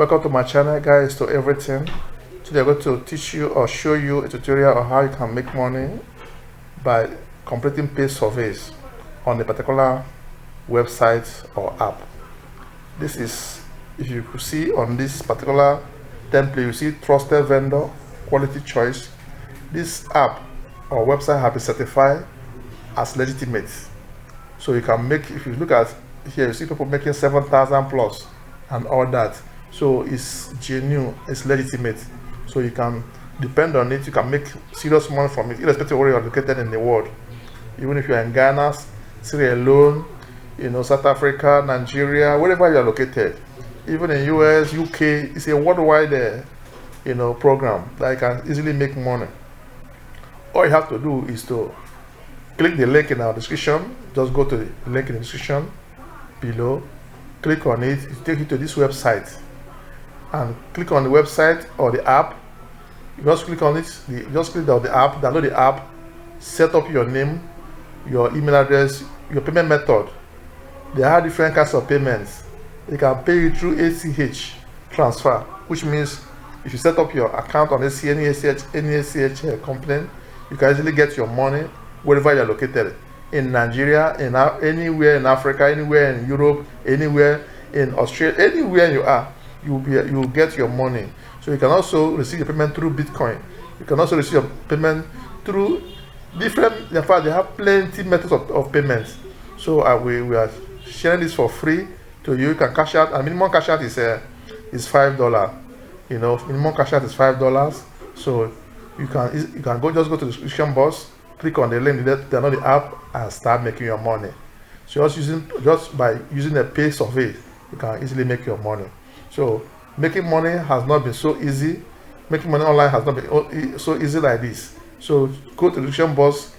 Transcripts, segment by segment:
Welcome to my channel, guys, to everything. Today I'm going to teach you or show you a tutorial on how you can make money by completing paid surveys on a particular website or app. This is, if you could see on this particular template, you see trusted vendor, quality choice. This app or website have been certified as legitimate. So you can make, if you look at here, you see people making 7,000 plus and all that. So it's genuine, it's legitimate. So you can depend on it, you can make serious money from it, irrespective of where you are located in the world. Even if you are in Ghana, Sierra Leone, South Africa, Nigeria, wherever you are located. Even in US, UK, it's a worldwide program that you can easily make money. All you have to do is to click the link in our description. Just go to the link in the description below, click on it, it takes you to this website, and click on the website or the app. You just click on it, just click on the app, download the app, set up your name, your email address, your payment method. There are different kinds of payments. They can pay you through ACH transfer, which means if you set up your account on any ACH company, you can easily get your money wherever you are located. In Nigeria, anywhere in Africa, anywhere in Europe, anywhere in Australia, anywhere you are, you will get your money. So you can also receive your payment through Bitcoin. You can also receive your payment through different, in fact, they have plenty methods of payments. So we are sharing this for free to you. You can cash out, and minimum cash out is $5. Minimum cash out is $5. So you can just go to the description box, click on the link, download the app, and start making your money. So just by using a pay survey, you can easily make your money. So making money has not been so easy. Making money online has not been so easy like this. So go to the description box,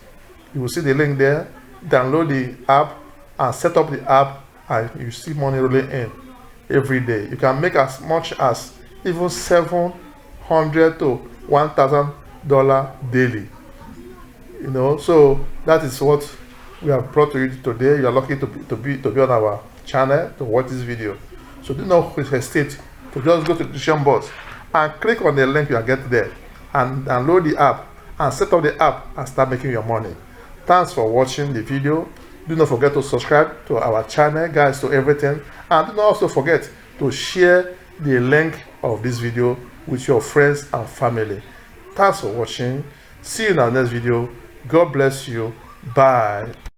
you will see the link there, download the app and set up the app, and you see money rolling in every day. You can make as much as even $700 to $1,000 daily. So that is what we have brought to you today. You are lucky to be on our channel to watch this video. So do not hesitate to just go to the description box and click on the link you are getting there and download the app and set up the app and start making your money. Thanks for watching the video. Do not forget to subscribe to our channel, guys, to everything, and do not also forget to share the link of this video with your friends and family. Thanks for watching. See you in our next video. God bless you. Bye.